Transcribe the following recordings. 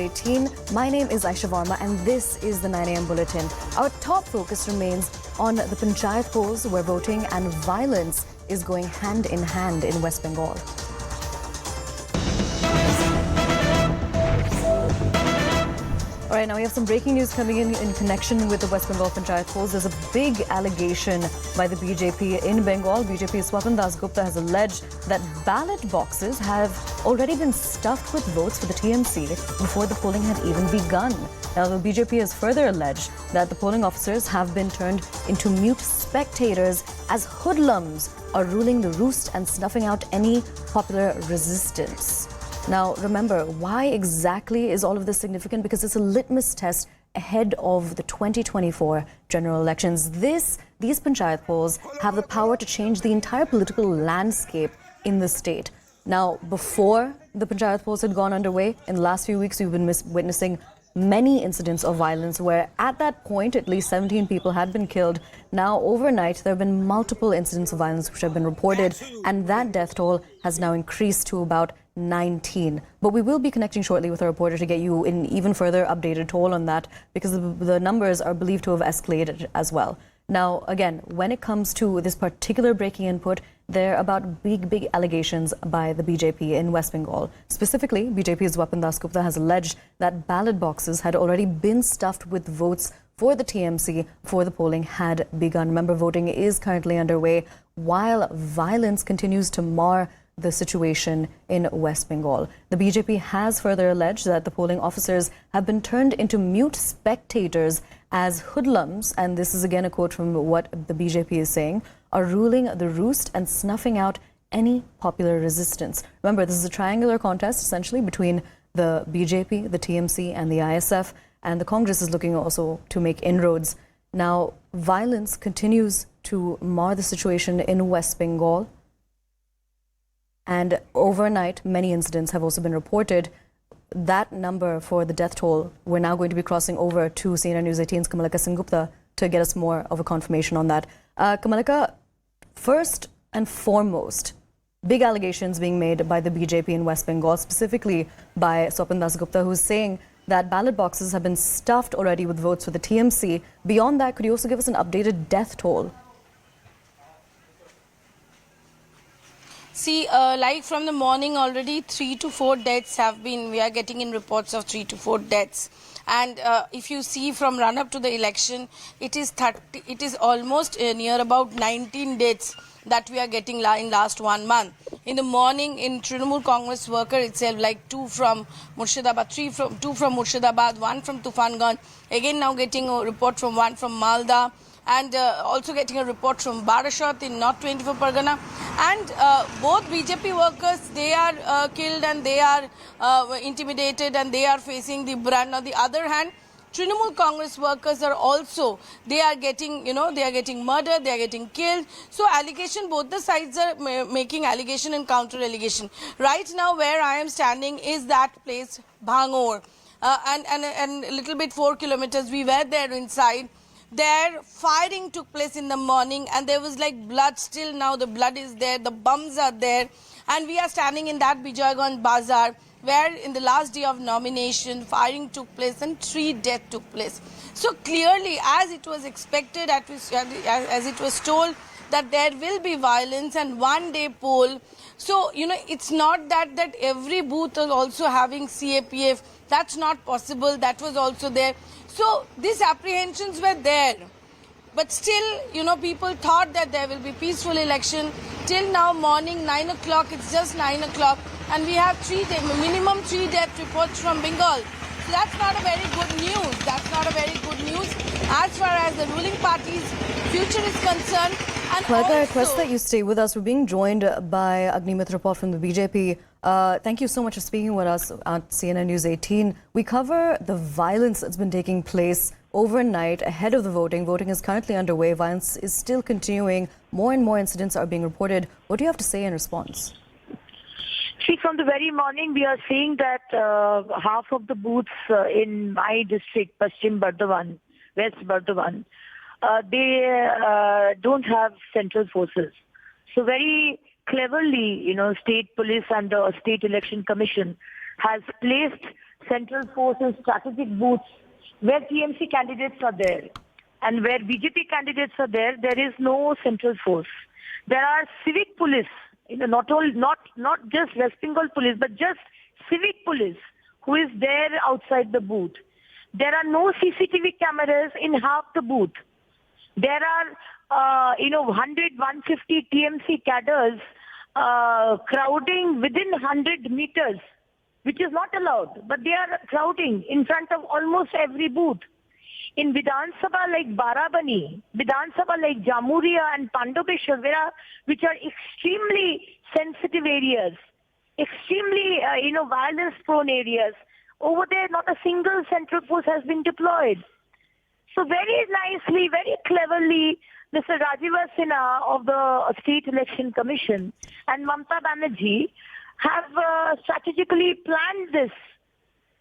18. My name is Aisha Varma and this is the 9 a.m. Bulletin. Our top focus remains on the Panchayat polls where voting and violence is going hand in hand in West Bengal. All right, now we have some breaking news coming in connection with the West Bengal Panchayat polls. There's a big allegation by the BJP in Bengal. BJP's Swatan Gupta has alleged that ballot boxes have already been stuffed with votes for the TMC before the polling had even begun. Now, the BJP has further alleged that the polling officers have been turned into mute spectators as hoodlums are ruling the roost and snuffing out any popular resistance. Now, remember, why exactly is all of this significant? Because it's a litmus test ahead of the 2024 general elections. These panchayat polls have the power to change the entire political landscape in the state. Now, before the panchayat polls had gone underway, in the last few weeks, we've been witnessing many incidents of violence where at that point, at least 17 people had been killed. Now, overnight, there have been multiple incidents of violence which have been reported, and that death toll has now increased to about 19. But we will be connecting shortly with a reporter to get you an even further updated toll on that, because the numbers are believed to have escalated as well. Now, again, when it comes to this particular breaking input, they're about big allegations by the BJP in West Bengal. Specifically, BJP's Swatan Gupta has alleged that ballot boxes had already been stuffed with votes for the TMC before the polling had begun. Remember, voting is currently underway while violence continues to mar the situation in West Bengal. The BJP has further alleged that the polling officers have been turned into mute spectators as hoodlums, and this is again a quote from what the BJP is saying, are ruling the roost and snuffing out any popular resistance. Remember, this is a triangular contest essentially between the BJP, the TMC and the ISF, and the Congress is looking also to make inroads. Now, violence continues to mar the situation in West Bengal. And overnight, many incidents have also been reported. That number for the death toll, we're now going to be crossing over to CNN News 18's Kamalika Singupta to get us more of a confirmation on that. Kamalika, first and foremost, big allegations being made by the BJP in West Bengal, specifically by Swatan Gupta, who's saying that ballot boxes have been stuffed already with votes for the TMC. Beyond that, could you also give us an updated death toll? See, like from the morning already 3 to 4 deaths have been, we are getting in reports of 3 to 4 deaths. And if you see from run up to the election, it is almost near about 19 deaths that we are getting in last 1 month. In the morning, in Trinamool Congress worker itself, like 2 from Murshidabad, 2 from Murshidabad, 1 from Tufanganj, again now getting a report from 1 from Malda, and also getting a report from Barashat in North 24 Pargana. And both BJP workers, they are killed and they are intimidated and they are facing the brunt. On the other hand, Trinamool Congress workers are also, they are getting, they are getting murdered, they are getting killed. So allegation, both the sides are making allegation and counter allegation. Right now where I am standing is that place, Bhangor. And a little bit 4 kilometers, we were there inside. There, firing took place in the morning and there was like blood. Still now the blood is there, the bums are there, and we are standing in that Bijayganj Bazaar where in the last day of nomination, firing took place and 3 deaths took place. So clearly, as it was expected, as it was told, that there will be violence and 1 day poll. So, it's not that every booth is also having CAPF. That's not possible. That was also there. So these apprehensions were there. But still, people thought that there will be peaceful election. Till now morning, 9 o'clock, it's just 9 o'clock. And we have minimum 3 death reports from Bengal. So that's not a very good news. That's not a very good news as far as the ruling party's future is concerned. And I request that you stay with us. We're being joined by Agnimitra from the BJP. Thank you so much for speaking with us at CNN News 18. We cover the violence that's been taking place overnight ahead of the voting. Voting is currently underway. Violence is still continuing. More and more incidents are being reported. What do you have to say in response? See, from the very morning, we are seeing that half of the booths in my district, Paschim Bardhaman, West Bardhaman, they don't have central forces. So very cleverly, state police and the state election commission has placed central force in strategic booths where TMC candidates are there. And where BJP candidates are there, there is no central force. There are civic police, not just West Bengal police, but just civic police who is there outside the booth. There are no CCTV cameras in half the booth. There are, 100, 150 TMC cadres crowding within 100 meters, which is not allowed, but they are crowding in front of almost every booth. In Vidhan Sabha like Barabani, Vidhan Sabha like Jamuria and Pandobeshwar, which are extremely sensitive areas, extremely, violence-prone areas, over there not a single central force has been deployed. So very nicely, very cleverly, Mr. Rajiv Sinha of the State Election Commission and Mamata Banerjee have strategically planned this.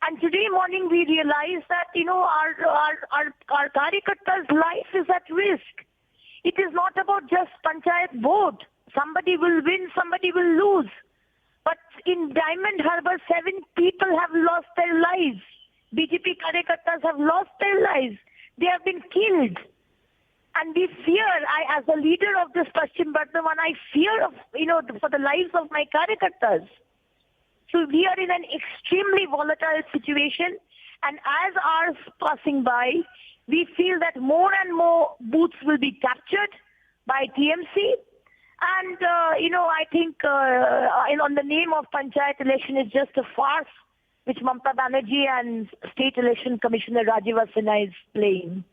And today morning we realized that, our Karyakarta's life is at risk. It is not about just Panchayat vote. Somebody will win, somebody will lose. But in Diamond Harbour, 7 people have lost their lives. BJP Karyakartas have lost their lives. They have been killed. And we fear, as a leader of this Paschim Bardhaman, I fear for the lives of my Karyakartas. So we are in an extremely volatile situation, and as hours passing by, we feel that more and more booths will be captured by TMC. And, I think on the name of Panchayat election is just a farce which Mamata Banerjee and State Election Commissioner Rajiv Sinha is playing.